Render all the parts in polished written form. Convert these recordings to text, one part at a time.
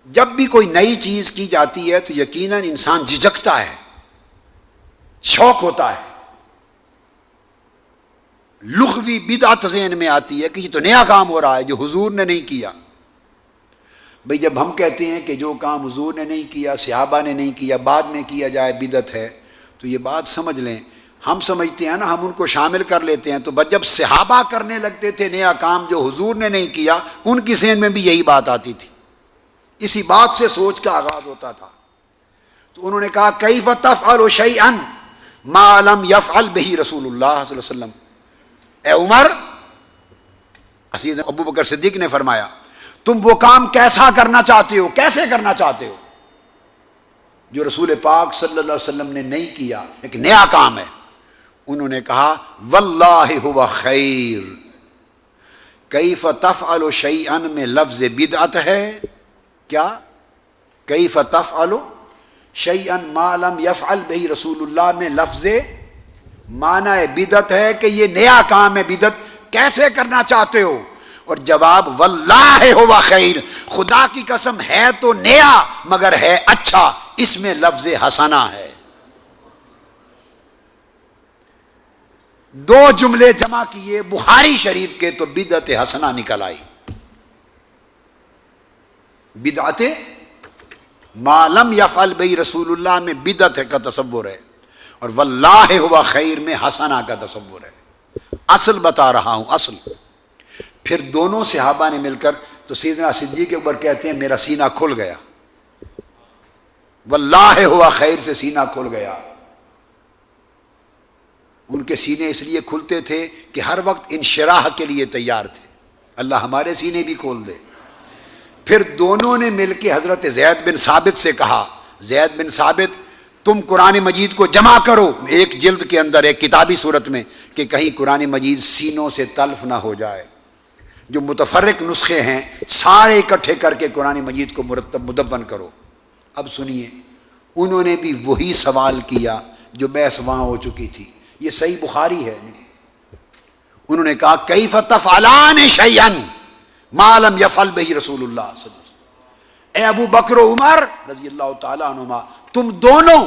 جب بھی کوئی نئی چیز کی جاتی ہے تو یقیناً انسان جھجکتا ہے، شوق ہوتا ہے، لغوی بدعت ذہن میں آتی ہے کہ یہ تو نیا کام ہو رہا ہے جو حضور نے نہیں کیا۔ بھئی جب ہم کہتے ہیں کہ جو کام حضور نے نہیں کیا، صحابہ نے نہیں کیا، بعد میں کیا جائے بدعت ہے، تو یہ بات سمجھ لیں، ہم سمجھتے ہیں نا، ہم ان کو شامل کر لیتے ہیں، تو جب صحابہ کرنے لگتے تھے نیا کام جو حضور نے نہیں کیا، ان کی ذہن میں بھی یہی بات آتی تھی، اسی بات سے سوچ کا آغاز ہوتا تھا۔ تو انہوں نے کہا کیف تفعل شیئا ما لم یفعل بہ رسول اللہ صلی اللہ علیہ وسلم، اے عمر، سیدنا ابو بکر صدیق نے فرمایا تم وہ کام کیسا کرنا چاہتے ہو، کیسے کرنا چاہتے ہو جو رسول پاک صلی اللہ علیہ وسلم نے نہیں کیا، ایک نیا کام ہے۔ انہوں نے کہا واللہ ہوا خیر۔ کیف تفعل شیئا میں لفظ بدعت ہے، کیا کیف تفعل شیئا ما لم یفعل بہ رسول اللہ میں لفظ معنی بدعت ہے کہ یہ نیا کام ہے، بدعت کیسے کرنا چاہتے ہو؟ اور جواب واللہ ہوا خیر، خدا کی قسم ہے تو نیا مگر ہے اچھا، اس میں لفظ حسنہ ہے۔ دو جملے جمع کیے بخاری شریف کے تو بدعت حسنہ نکل آئی۔ بدعت ما لم یفعل بہ رسول اللہ میں بدعت کا تصور ہے، اور واللہ ہوا خیر میں حسنہ کا تصور ہے۔ اصل بتا رہا ہوں، اصل۔ پھر دونوں صحابہ نے مل کر تو سیدنا صدیق کے اوپر کہتے ہیں میرا سینہ کھل گیا، واللہ ہوا خیر سے سینہ کھل گیا۔ ان کے سینے اس لیے کھلتے تھے کہ ہر وقت انشراح کے لیے تیار تھے، اللہ ہمارے سینے بھی کھول دے۔ پھر دونوں نے مل کے حضرت زید بن ثابت سے کہا زید بن ثابت تم قرآن مجید کو جمع کرو ایک جلد کے اندر، ایک کتابی صورت میں، کہ کہیں قرآن مجید سینوں سے تلف نہ ہو جائے۔ جو متفرق نسخے ہیں سارے اکٹھے کر کے قرآن مجید کو مرتب مدون کرو۔ اب سنیے، انہوں نے بھی وہی سوال کیا جو بحث وہاں ہو چکی تھی، یہ صحیح بخاری ہے۔ انہوں نے کہا کیف تفعلان شیئا ما لم یفعل بہ رسول اللہ صلی اللہ علیہ وسلم، اے ابو بکر و عمر رضی اللہ تعالیٰ عنہما، تم دونوں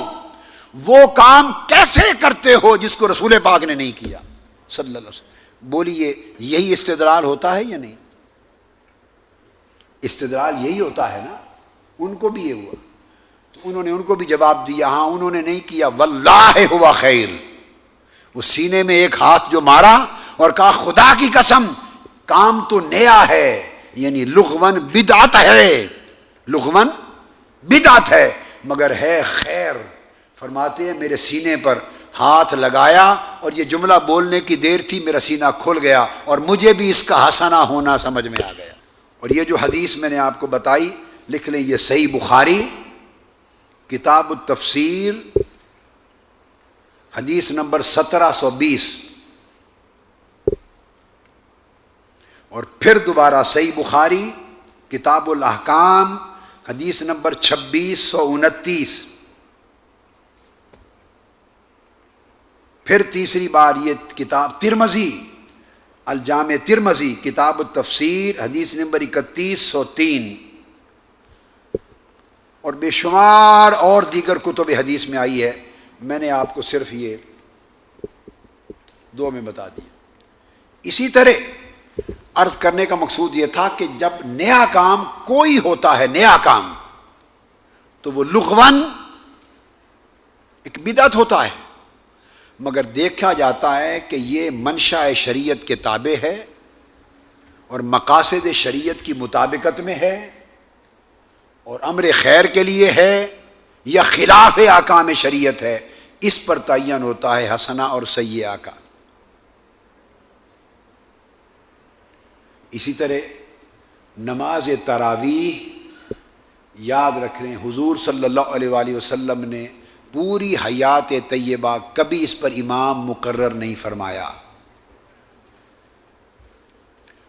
وہ کام کیسے کرتے ہو جس کو رسول پاک نے نہیں کیا صلی اللہ علیہ وسلم؟ بولیے یہی استدلال ہوتا ہے یا نہیں؟ استدلال یہی ہوتا ہے نا، ان کو بھی یہ ہوا تو انہوں نے ان کو بھی جواب دیا، ہاں انہوں نے نہیں کیا، واللہ ہوا خیر۔ وہ سینے میں ایک ہاتھ جو مارا اور کہا خدا کی قسم کام تو نیا ہے، یعنی لغون بدعت ہے، لغون بدعت ہے مگر ہے خیر۔ فرماتے ہیں میرے سینے پر ہاتھ لگایا اور یہ جملہ بولنے کی دیر تھی، میرا سینہ کھل گیا اور مجھے بھی اس کا حسنہ ہونا سمجھ میں آ گیا۔ اور یہ جو حدیث میں نے آپ کو بتائی لکھ لیں، یہ صحیح بخاری کتاب التفسیر حدیث نمبر 1720، اور پھر دوبارہ صحیح بخاری کتاب الاحکام حدیث نمبر 2629، پھر تیسری بار یہ کتاب ترمذی الجامع ترمذی کتاب التفسیر حدیث نمبر 3103، اور بے شمار اور دیگر کتب حدیث میں آئی ہے، میں نے آپ کو صرف یہ دو میں بتا دیا۔ اسی طرح عرض کرنے کا مقصود یہ تھا کہ جب نیا کام کوئی ہوتا ہے، نیا کام، تو وہ لغون ایک بدعت ہوتا ہے، مگر دیکھا جاتا ہے کہ یہ منشاء شریعت کے تابع ہے اور مقاصد شریعت کی مطابقت میں ہے اور امر خیر کے لیے ہے یا خلاف احکام شریعت ہے، اس پر تعین ہوتا ہے حسنہ اور سیئہ کا۔ اسی طرح نماز تراویح یاد رکھ لیں، حضور صلی اللہ علیہ وآلہ وسلم نے پوری حیات طیبہ کبھی اس پر امام مقرر نہیں فرمایا،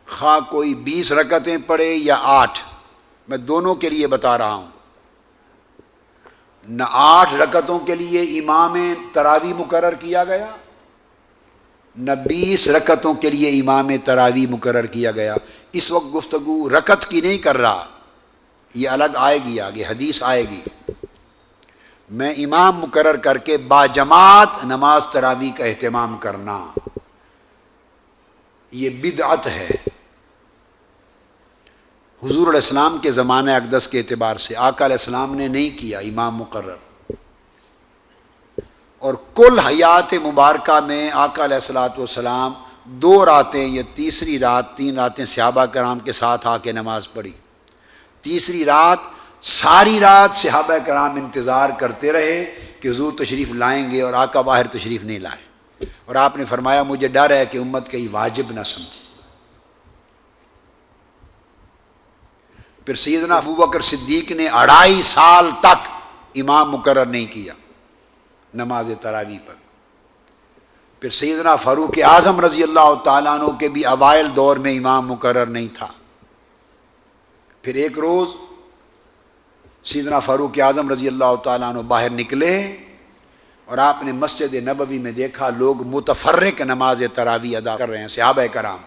خواہ کوئی 20 رکعتیں پڑھے یا 8، میں دونوں کے لیے بتا رہا ہوں، نہ 8 رکعتوں کے لیے امام تراویح مقرر کیا گیا، نہ 20 رکعتوں کے لیے امام تراویح مقرر کیا گیا۔ اس وقت گفتگو رکعت کی نہیں کر رہا، یہ الگ آئے گی، آگے حدیث آئے گی، میں امام مقرر کر کے باجماعت نماز تراویح کا اہتمام کرنا، یہ بدعت ہے۔ حضور علیہ السلام کے زمانہ اقدس کے اعتبار سے آقا علیہ السلام نے نہیں کیا امام مقرر، اور کل حیات مبارکہ میں آقا علیہ الصلوۃ والسلام 2 راتیں یا تیسری رات 3 راتیں صحابہ کرام کے ساتھ آ کے نماز پڑھی۔ تیسری رات ساری رات صحابہ کرام انتظار کرتے رہے کہ حضور تشریف لائیں گے، اور آقا باہر تشریف نہیں لائے، اور آپ نے فرمایا مجھے ڈر ہے کہ امت کہیں واجب نہ سمجھے۔ پھر سیدنا ابوبکر صدیق نے 2.5 سال تک امام مقرر نہیں کیا نماز تراویح پر۔ پھر سیدنا فاروق اعظم رضی اللہ تعالیٰ عنہ کے بھی اوائل دور میں امام مقرر نہیں تھا۔ پھر ایک روز سیدنا فاروق اعظم رضی اللہ تعالیٰ عنہ باہر نکلے اور آپ نے مسجد نبوی میں دیکھا لوگ متفرق نماز تراویح ادا کر رہے ہیں، صحابہ کرام۔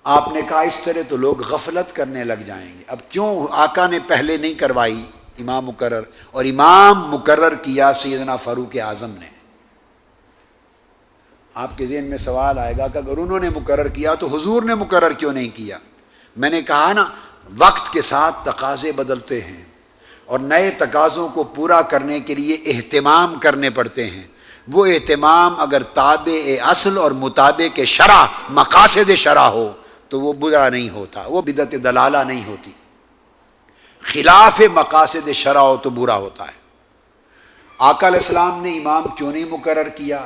آپ نے کہا اس طرح تو لوگ غفلت کرنے لگ جائیں گے، اب کیوں آقا نے پہلے نہیں کروائی امام مقرر، اور امام مقرر کیا سیدنا فاروق اعظم نے۔ آپ کے ذہن میں سوال آئے گا کہ اگر انہوں نے مقرر کیا تو حضور نے مقرر کیوں نہیں کیا؟ میں نے کہا نا، وقت کے ساتھ تقاضے بدلتے ہیں، اور نئے تقاضوں کو پورا کرنے کے لیے اہتمام کرنے پڑتے ہیں۔ وہ اہتمام اگر تابع اصل اور مطابق شرع مقاصد شرع ہو تو وہ برا نہیں ہوتا، وہ بدعت دلالہ نہیں ہوتی۔ خلاف مقاصد شرع ہو تو برا ہوتا ہے۔ آقا علیہ السلام نے امام کیوں نہیں مقرر کیا؟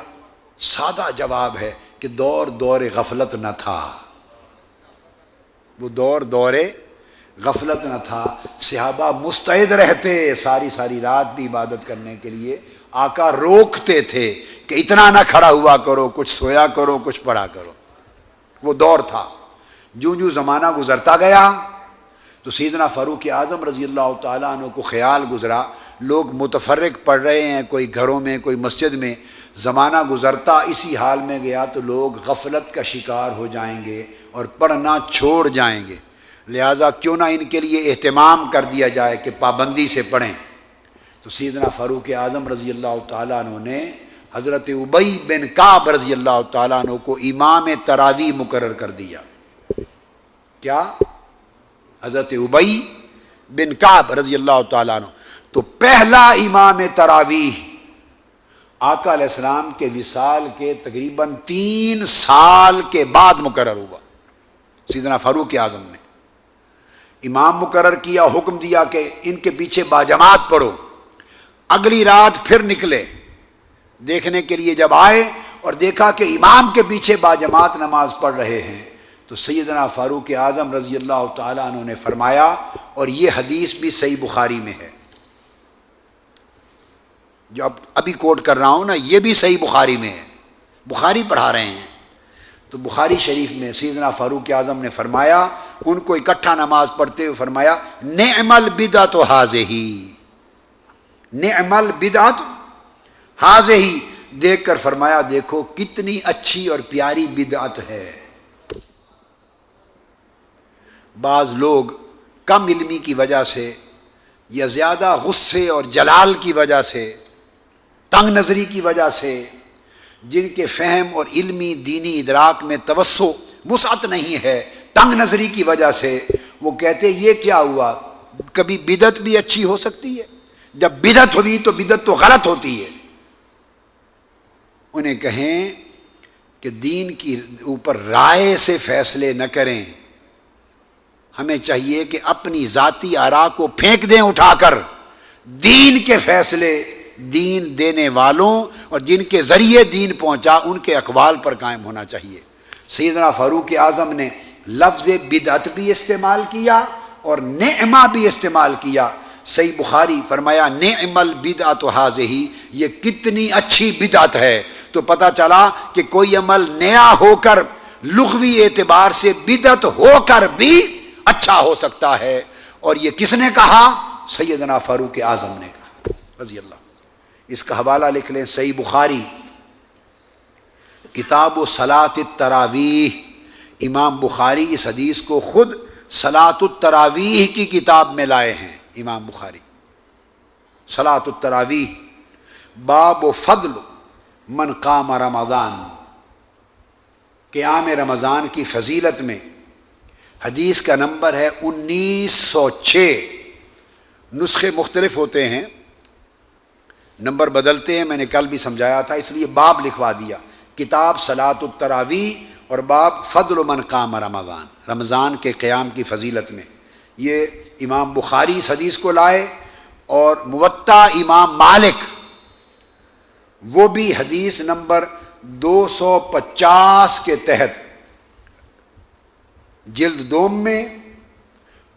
سادہ جواب ہے کہ دور غفلت نہ تھا، وہ دور غفلت نہ تھا۔ صحابہ مستعد رہتے ساری رات بھی عبادت کرنے کے لیے، آقا روکتے تھے کہ اتنا نہ کھڑا ہوا کرو، کچھ سویا کرو، کچھ پڑھا کرو۔ وہ دور تھا۔ جو زمانہ گزرتا گیا تو سیدنا فاروق اعظم رضی اللہ تعالیٰ عنہ کو خیال گزرا لوگ متفرق پڑھ رہے ہیں، کوئی گھروں میں کوئی مسجد میں، زمانہ گزرتا اسی حال میں گیا تو لوگ غفلت کا شکار ہو جائیں گے اور پڑھنا چھوڑ جائیں گے، لہٰذا کیوں نہ ان کے لیے اہتمام کر دیا جائے کہ پابندی سے پڑھیں۔ تو سیدنا فاروق اعظم رضی اللہ تعالیٰ عنہ نے حضرت ابی بن کعب رضی اللہ تعالیٰ عنہ کو امام تراویح مقرر کر دیا۔ کیا؟ حضرت ابی بن کعب رضی اللہ تعالیٰ عنہ تو پہلا امام تراویح آقا علیہ السلام کے وصال کے تقریباً 3 سال کے بعد مقرر ہوا۔ سیدنا فاروق اعظم نے امام مقرر کیا، حکم دیا کہ ان کے پیچھے باجماعت پڑھو۔ اگلی رات پھر نکلے دیکھنے کے لیے، جب آئے اور دیکھا کہ امام کے پیچھے باجماعت نماز پڑھ رہے ہیں تو سیدنا فاروق اعظم رضی اللہ تعالیٰ عنہ نے فرمایا، اور یہ حدیث بھی صحیح بخاری میں ہے، جو ابھی کوٹ کر رہا ہوں نا، یہ بھی صحیح بخاری میں ہے، بخاری پڑھا رہے ہیں تو بخاری شریف میں سیدنا فاروق اعظم نے فرمایا، ان کو اکٹھا نماز پڑھتے ہوئے فرمایا، نعم البدعۃ ھذہ، نعم البدعۃ ھذہ، دیکھ کر فرمایا دیکھو کتنی اچھی اور پیاری بدعت ہے۔ بعض لوگ کم علمی کی وجہ سے یا زیادہ غصے اور جلال کی وجہ سے، تنگ نظری کی وجہ سے، جن کے فہم اور علمی دینی ادراک میں توسع وسعت نہیں ہے، تنگ نظری کی وجہ سے وہ کہتے یہ کیا ہوا؟ کبھی بدعت بھی اچھی ہو سکتی ہے، جب بدعت ہوئی تو بدعت تو غلط ہوتی ہے۔ انہیں کہیں کہ دین کی اوپر رائے سے فیصلے نہ کریں، ہمیں چاہیے کہ اپنی ذاتی آراء کو پھینک دیں اٹھا کر، دین کے فیصلے دین دینے والوں اور جن کے ذریعے دین پہنچا ان کے اقوال پر قائم ہونا چاہیے۔ سیدنا فاروق اعظم نے لفظ بدعت بھی استعمال کیا اور نعمہ بھی استعمال کیا۔ صحیح بخاری فرمایا نعم البدعۃ ھذہ، یہ کتنی اچھی بدعت ہے۔ تو پتہ چلا کہ کوئی عمل نیا ہو کر لغوی اعتبار سے بدعت ہو کر بھی اچھا ہو سکتا ہے، اور یہ کس نے کہا؟ سیدنا فاروق اعظم نے کہا رضی اللہ۔ اس کا حوالہ لکھ لیں، صحیح بخاری کتاب و صلاۃ التراویح، امام بخاری اس حدیث کو خود صلاۃ التراویح کی کتاب میں لائے ہیں امام بخاری. صلاۃ التراویح باب فضل من قام رمضان، قیام رمضان کی فضیلت میں. حدیث کا نمبر ہے 1906. نسخے مختلف ہوتے ہیں، نمبر بدلتے ہیں، میں نے کل بھی سمجھایا تھا، اس لیے باب لکھوا دیا. کتاب صلاۃ التراویح اور باب فضل من قام رمضان، رمضان کے قیام کی فضیلت میں. یہ امام بخاری اس حدیث کو لائے، اور موطا امام مالک وہ بھی حدیث نمبر 250 کے تحت جلد دوم میں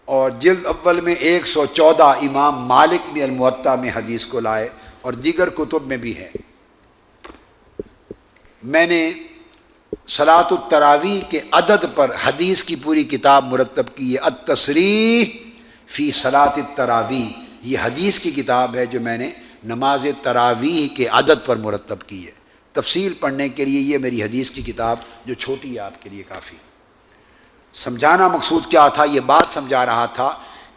اور جلد اول میں 114 امام مالک بھی الموطا میں حدیث کو لائے، اور دیگر کتب میں بھی ہے. میں نے صلاۃ التراویح کے عدد پر حدیث کی پوری کتاب مرتب کی ہے. التصریح فی صلاۃ التراویح، یہ حدیث کی کتاب ہے جو میں نے نماز تراویح کے عدد پر مرتب کی ہے. تفصیل پڑھنے کے لیے یہ میری حدیث کی کتاب جو چھوٹی ہے آپ کے لیے کافی. سمجھانا مقصود کیا تھا؟ یہ بات سمجھا رہا تھا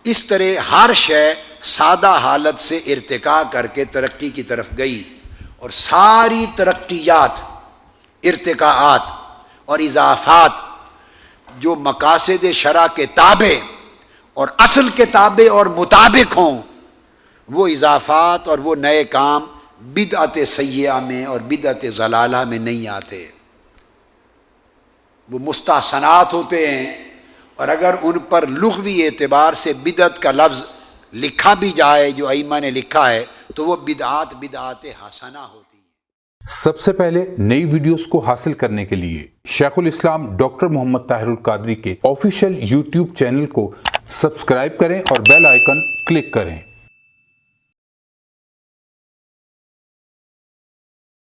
اس طرح ہر شے سادہ حالت سے ارتقاء کر کے ترقی کی طرف گئی، اور ساری ترقیات، ارتقاءات اور اضافات جو مقاصد شرع کے تابع اور اصل کے تابع اور مطابق ہوں، وہ اضافات اور وہ نئے کام بدعت سیئہ میں اور بدعت ضلالہ میں نہیں آتے. وہ مستحسنات ہوتے ہیں، اور اگر ان پر لغوی اعتبار سے بدعت کا لفظ لکھا بھی جائے جو ائمہ نے لکھا ہے تو وہ بدعات حسنہ ہوتی ہیں. سب سے پہلے نئی ویڈیوز کو حاصل کرنے کے لیے شیخ الاسلام ڈاکٹر محمد طاہر القادری کے آفیشیل یوٹیوب چینل کو سبسکرائب کریں اور بیل آئیکن کلک کریں.